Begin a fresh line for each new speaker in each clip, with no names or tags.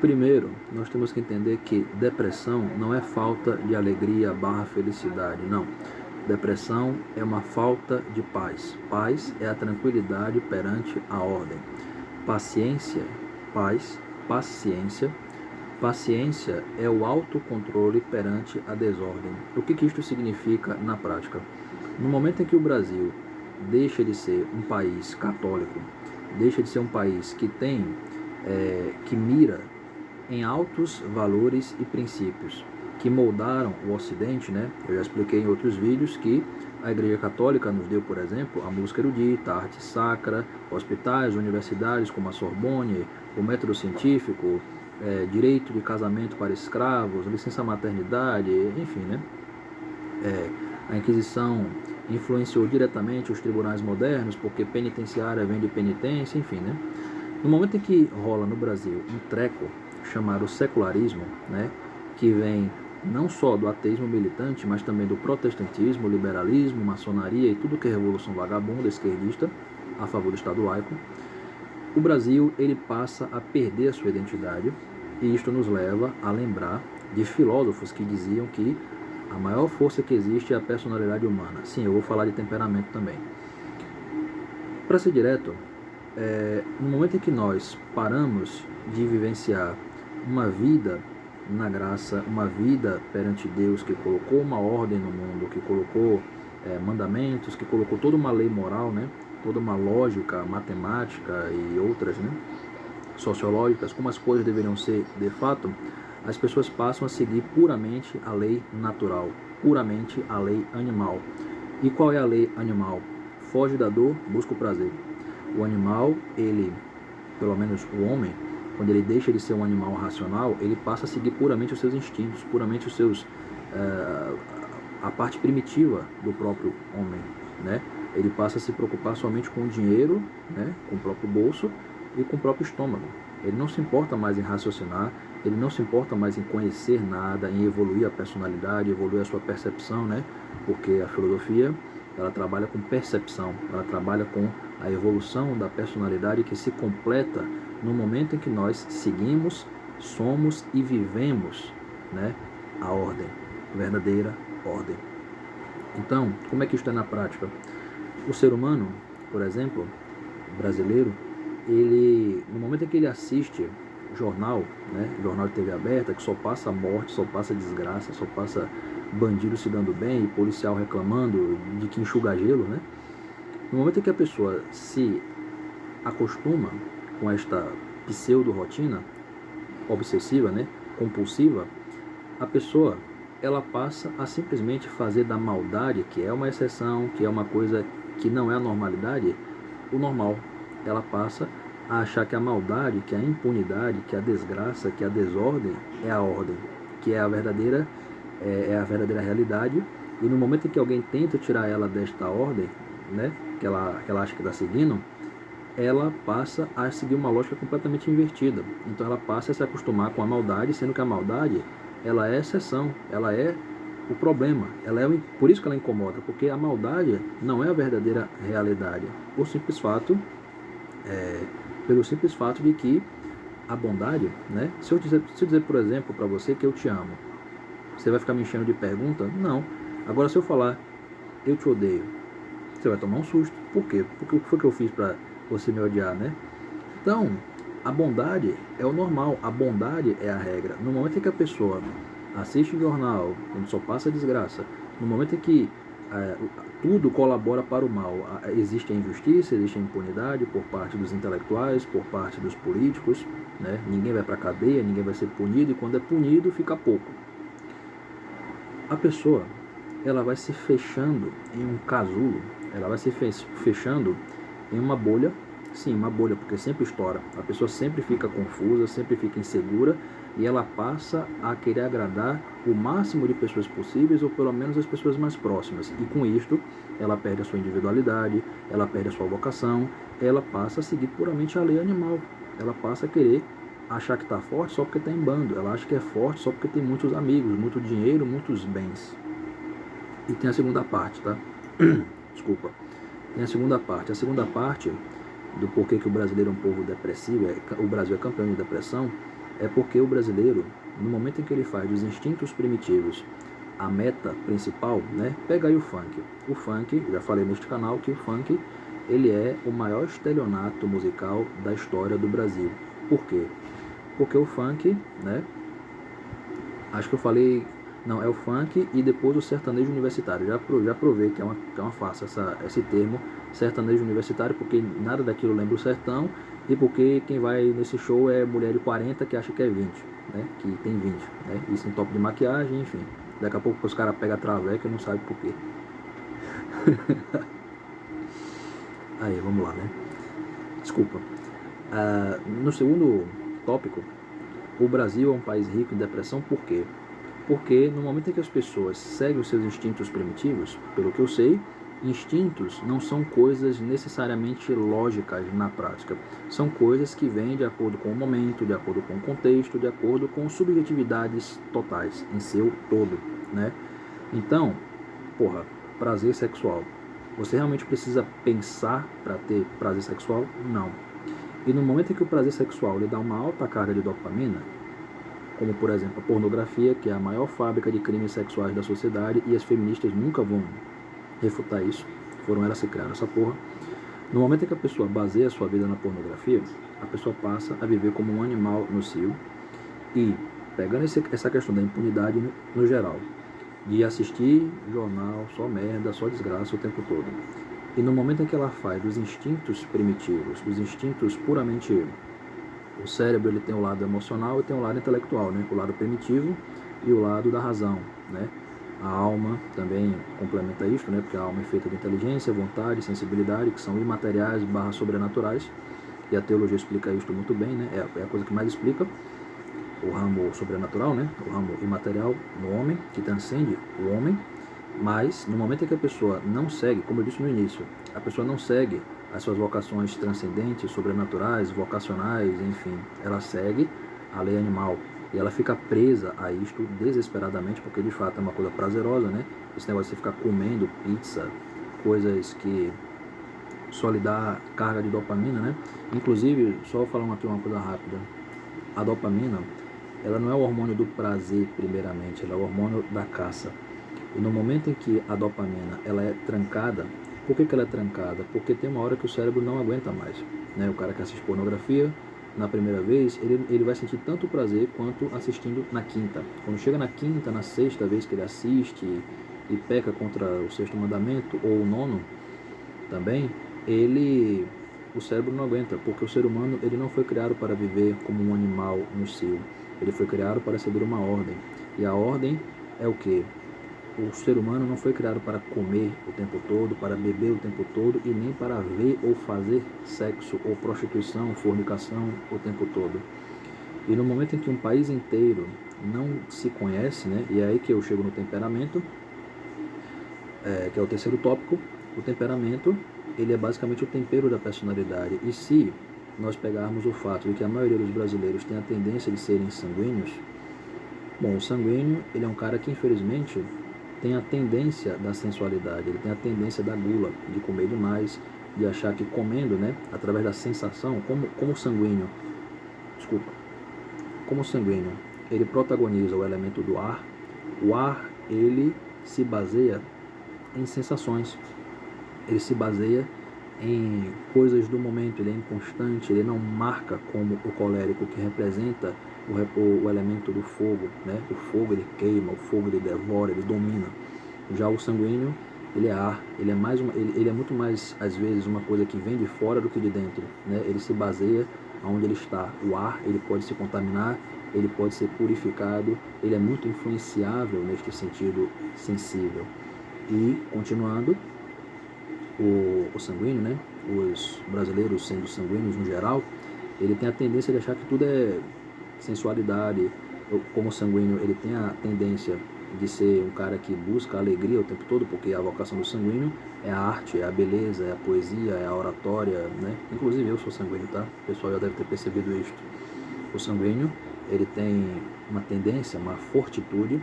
Primeiro, nós temos que entender que depressão não é falta de alegria barra felicidade, não. Depressão é uma falta de paz. Paz é a tranquilidade perante a ordem. Paciência, paz, paciência. Paciência é o autocontrole perante a desordem. O que isto significa na prática? No momento em que o Brasil deixa de ser um país católico, deixa de ser um país que que mira em altos valores e princípios que moldaram o Ocidente, né? Eu já expliquei em outros vídeos que a Igreja Católica nos deu, por exemplo, a música erudita, a arte sacra, hospitais, universidades como a Sorbonne, o método científico, direito de casamento para escravos, licença maternidade, enfim, né? A Inquisição influenciou diretamente os tribunais modernos, porque penitenciária vem de penitência, enfim, né? No momento em que rola no Brasil um treco chamado secularismo, né, que vem não só do ateísmo militante, mas também do protestantismo, liberalismo, maçonaria e tudo que é revolução vagabunda, esquerdista, a favor do Estado laico, o Brasil ele passa a perder a sua identidade, e isto nos leva a lembrar de filósofos que diziam que a maior força que existe é a personalidade humana. Sim, eu vou falar de temperamento também. Para ser direto, no momento em que nós paramos de vivenciar uma vida na graça, uma vida perante Deus que colocou uma ordem no mundo, que colocou mandamentos, que colocou toda uma lei moral, né? Toda uma lógica, matemática e outras, né? Sociológicas, como as coisas deveriam ser de fato, as pessoas passam a seguir puramente a lei natural, puramente a lei animal. E qual é a lei animal? Foge da dor, busca o prazer. O animal, ele, pelo menos o homem, quando ele deixa de ser um animal racional, ele passa a seguir puramente os seus instintos, puramente os seus, a parte primitiva do próprio homem, né? Ele passa a se preocupar somente com o dinheiro, né? Com o próprio bolso e com o próprio estômago. Ele não se importa mais em raciocinar, ele não se importa mais em conhecer nada, em evoluir a personalidade, evoluir a sua percepção, né? Porque a filosofia, ela trabalha com percepção, ela trabalha com a evolução da personalidade que se completa no momento em que nós seguimos, somos e vivemos, né, a ordem, a verdadeira ordem. Então, como é que isso é na prática? O ser humano, por exemplo, brasileiro, ele, no momento em que ele assiste jornal, né, jornal de TV aberta, que só passa morte, só passa desgraça, só passa bandido se dando bem e policial reclamando de que enxuga gelo, né? No momento em que a pessoa se acostuma com esta pseudo-rotina obsessiva, né, compulsiva, a pessoa ela passa a simplesmente fazer da maldade, que é uma exceção, que é uma coisa que não é a normalidade, o normal. Ela passa a achar que a maldade, que a impunidade, que a desgraça, que a desordem é a ordem, que é a verdadeira realidade. E no momento em que alguém tenta tirar ela desta ordem, né, que ela acha que está seguindo, ela passa a seguir uma lógica completamente invertida. Então ela passa a se acostumar com a maldade, sendo que a maldade ela é exceção, ela é o problema, por isso que ela incomoda, porque a maldade não é a verdadeira realidade, pelo simples fato de que a bondade, né? Se eu dizer, por exemplo, para você que eu te amo, você vai ficar me enchendo de pergunta? Não. Agora, se eu falar eu te odeio, você vai tomar um susto. Por quê? Porque o que foi que eu fiz para você me odiar, né? Então, a bondade é o normal, a bondade é a regra. No momento em que a pessoa assiste o jornal, onde só passa desgraça, no momento em que tudo colabora para o mal, existe a injustiça, existe a impunidade por parte dos intelectuais, por parte dos políticos, né? Ninguém vai para a cadeia, ninguém vai ser punido, e quando é punido, fica pouco. A pessoa, ela vai se fechando em um casulo, ela vai se fechando em uma bolha. Sim, uma bolha, porque sempre estoura. A pessoa sempre fica confusa, sempre fica insegura, e ela passa a querer agradar o máximo de pessoas possíveis, ou pelo menos as pessoas mais próximas. E com isto, ela perde a sua individualidade, ela perde a sua vocação, ela passa a seguir puramente a lei animal. Ela passa a querer achar que está forte só porque está em bando. Ela acha que é forte só porque tem muitos amigos, muito dinheiro, muitos bens. E tem a segunda parte, tá? Desculpa. Tem a segunda parte. A segunda parte do porquê que o brasileiro é um povo depressivo, o Brasil é campeão de depressão, É porque o brasileiro, no momento em que ele faz dos instintos primitivos a meta principal, né? Pega aí o funk. O funk, já falei neste canal que o funk ele é o maior estelionato musical da história do Brasil. Por quê? Porque o funk, né? Acho que eu falei, não, é o funk e depois o sertanejo universitário. Já provei que é uma farsa esse termo sertanejo universitário, porque nada daquilo lembra o sertão e porque quem vai nesse show é mulher de 40 que acha que é 20, né? Que tem 20, né? Isso em top de maquiagem, enfim. Daqui a pouco os caras pegam a traveca e não sabem por quê. Aí, vamos lá, né? Desculpa. No segundo tópico, o Brasil é um país rico em depressão, por quê? Porque no momento em que as pessoas seguem os seus instintos primitivos, pelo que eu sei, instintos não são coisas necessariamente lógicas na prática. São coisas que vêm de acordo com o momento, de acordo com o contexto, de acordo com subjetividades totais, em seu todo, né? Então, prazer sexual. Você realmente precisa pensar para ter prazer sexual? Não. E no momento em que o prazer sexual lhe dá uma alta carga de dopamina, como por exemplo a pornografia, que é a maior fábrica de crimes sexuais da sociedade, e as feministas nunca vão refutar isso, foram elas que criaram essa porra. No momento em que a pessoa baseia a sua vida na pornografia, a pessoa passa a viver como um animal nocivo. E, pegando essa questão da impunidade no geral, de assistir jornal, só merda, só desgraça o tempo todo. E no momento em que ela faz dos instintos primitivos, dos instintos puramente... O cérebro ele tem o lado emocional e tem o lado intelectual, né? O lado primitivo e o lado da razão, né? A alma também complementa isso, né? Porque a alma é feita de inteligência, vontade, sensibilidade, que são imateriais / sobrenaturais. E a teologia explica isso muito bem, né? É a coisa que mais explica o ramo sobrenatural, né? O ramo imaterial no homem, que transcende o homem. Mas no momento em que a pessoa não segue, como eu disse no início, a pessoa não segue as suas vocações transcendentes, sobrenaturais, vocacionais, enfim, ela segue a lei animal e ela fica presa a isto desesperadamente, porque de fato é uma coisa prazerosa, né? Esse negócio de você ficar comendo pizza, coisas que só lhe dá carga de dopamina, né? Inclusive, só falar aqui uma coisa rápida, a dopamina, ela não é o hormônio do prazer primeiramente, ela é o hormônio da caça. E no momento em que a dopamina ela é trancada, por que ela é trancada? Porque tem uma hora que o cérebro não aguenta mais, né? O cara que assiste pornografia, na primeira vez, ele vai sentir tanto prazer quanto assistindo na quinta. Quando chega na quinta, na sexta vez que ele assiste e peca contra o sexto mandamento, ou o nono também, o cérebro não aguenta, porque o ser humano ele não foi criado para viver como um animal nocivo. Ele foi criado para seguir uma ordem. E a ordem é o quê? O ser humano não foi criado para comer o tempo todo, para beber o tempo todo e nem para ver ou fazer sexo ou prostituição, fornicação o tempo todo. E no momento em que um país inteiro não se conhece, né, e é aí que eu chego no temperamento, que é o terceiro tópico, o temperamento ele é basicamente o tempero da personalidade. E se nós pegarmos o fato de que a maioria dos brasileiros tem a tendência de serem sanguíneos, bom, o sanguíneo ele é um cara que infelizmente tem a tendência da sensualidade, ele tem a tendência da gula, de comer demais, de achar que comendo, né, através da sensação, como o sanguíneo, ele protagoniza o elemento do ar, o ar, ele se baseia em sensações, ele se baseia em coisas do momento, ele é inconstante, ele não marca como o colérico que representa o elemento do fogo, né? O fogo ele queima, o fogo ele devora, ele domina. Já o sanguíneo, ele é ar, ele é muito mais, às vezes, uma coisa que vem de fora do que de dentro, né? Ele se baseia onde ele está. O ar, ele pode se contaminar, ele pode ser purificado, ele é muito influenciável neste sentido sensível. E, continuando, o sanguíneo, né? Os brasileiros sendo sanguíneos no geral, ele tem a tendência de achar que tudo é sensualidade. Como sanguíneo, ele tem a tendência de ser um cara que busca a alegria o tempo todo, porque a vocação do sanguíneo é a arte, é a beleza, é a poesia, é a oratória, né? Inclusive eu sou sanguíneo, tá? O pessoal já deve ter percebido isto. O sanguíneo, ele tem uma tendência, uma fortitude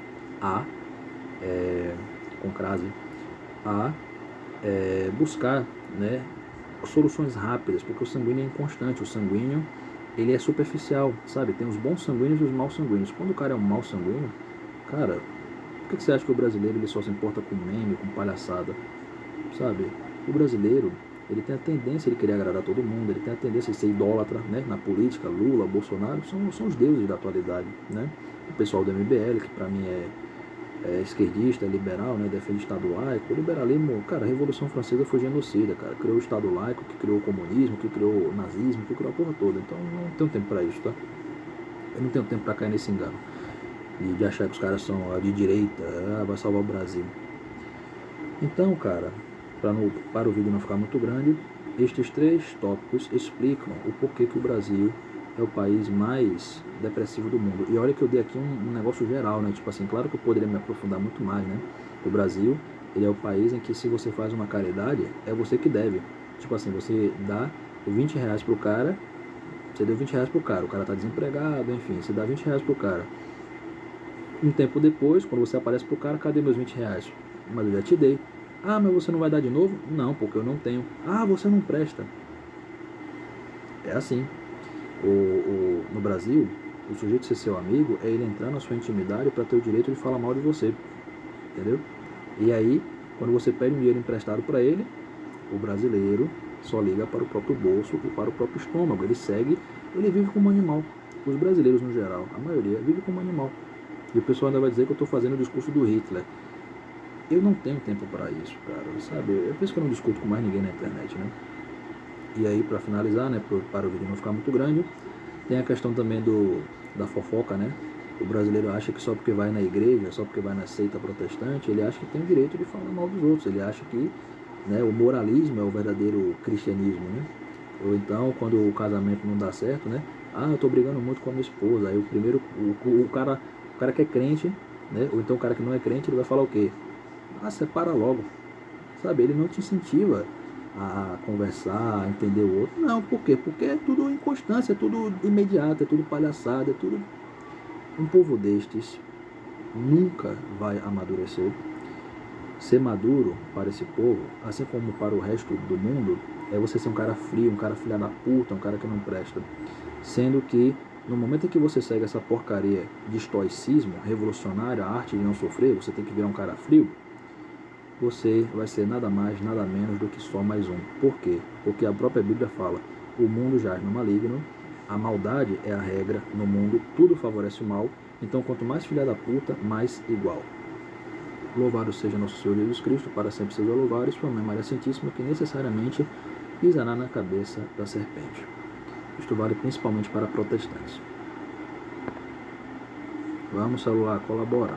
com crase, a buscar, né, soluções rápidas, porque o sanguíneo é inconstante. O sanguíneo ele é superficial, sabe? Tem os bons sanguíneos e os maus sanguíneos. Quando o cara é um mau sanguíneo, cara, por que você acha que o brasileiro ele só se importa com meme, com palhaçada, sabe? O brasileiro, ele tem a tendência de querer agradar todo mundo, ele tem a tendência de ser idólatra, né? Na política, Lula, Bolsonaro, são os deuses da atualidade, né? O pessoal do MBL, que pra mim é esquerdista, é liberal, né? Defende o Estado laico. O liberalismo, cara, a Revolução Francesa foi genocida, cara. Criou o Estado laico, que criou o comunismo, que criou o nazismo, que criou a porra toda. Então não tenho tempo pra isso, tá? Eu não tenho tempo pra cair nesse engano de achar que os caras são de direita, vai salvar o Brasil. Então, cara, para o vídeo não ficar muito grande, estes 3 tópicos explicam o porquê que o Brasil é o país mais depressivo do mundo. E olha que eu dei aqui um negócio geral, né? Tipo assim, claro que eu poderia me aprofundar muito mais, né? O Brasil, ele é o país em que se você faz uma caridade, é você que deve. Tipo assim, você dá R$20 pro cara, você deu R$20 pro cara, o cara tá desempregado, enfim, você dá R$20 pro cara. Um tempo depois, quando você aparece pro cara, cadê meus R$20? Mas eu já te dei. Ah, mas você não vai dar de novo? Não, porque eu não tenho. Ah, você não presta. É assim. No Brasil, o sujeito ser seu amigo é ele entrar na sua intimidade para ter o direito de falar mal de você. Entendeu? E aí, quando você pede um dinheiro emprestado para ele, o brasileiro só liga para o próprio bolso e para o próprio estômago. Ele vive como animal. Os brasileiros, no geral, a maioria, vive como animal. E o pessoal ainda vai dizer que eu estou fazendo o discurso do Hitler. Eu não tenho tempo para isso, cara, sabe? Eu penso que eu não discuto com mais ninguém na internet, né? E aí, para finalizar, né, para o vídeo não ficar muito grande, tem a questão também da fofoca, né? O brasileiro acha que só porque vai na igreja, só porque vai na seita protestante, ele acha que tem o direito de falar mal dos outros. Ele acha que, né, o moralismo é o verdadeiro cristianismo, né? Ou então, quando o casamento não dá certo, né? Ah, eu tô brigando muito com a minha esposa. Aí o cara que é crente, né? Ou então o cara que não é crente, ele vai falar o quê? Ah, separa logo, sabe? Ele não te incentiva a conversar, a entender o outro. Não, por quê? Porque é tudo inconstância, é tudo imediato, é tudo palhaçada, é tudo... Um povo destes nunca vai amadurecer. Ser maduro para esse povo, assim como para o resto do mundo, é você ser um cara frio, um cara filha da puta, um cara que não presta. Sendo que, no momento em que você segue essa porcaria de estoicismo revolucionário, a arte de não sofrer, você tem que virar um cara frio, você vai ser nada mais, nada menos do que só mais um. Por quê? Porque a própria Bíblia fala, o mundo jaz no maligno, a maldade é a regra no mundo, tudo favorece o mal, então quanto mais filha da puta, mais igual. Louvado seja nosso Senhor Jesus Cristo, para sempre seja louvado, e sua mãe Maria Santíssima, que necessariamente pisará na cabeça da serpente. Isto vale principalmente para protestantes. Vamos, celular, colabora.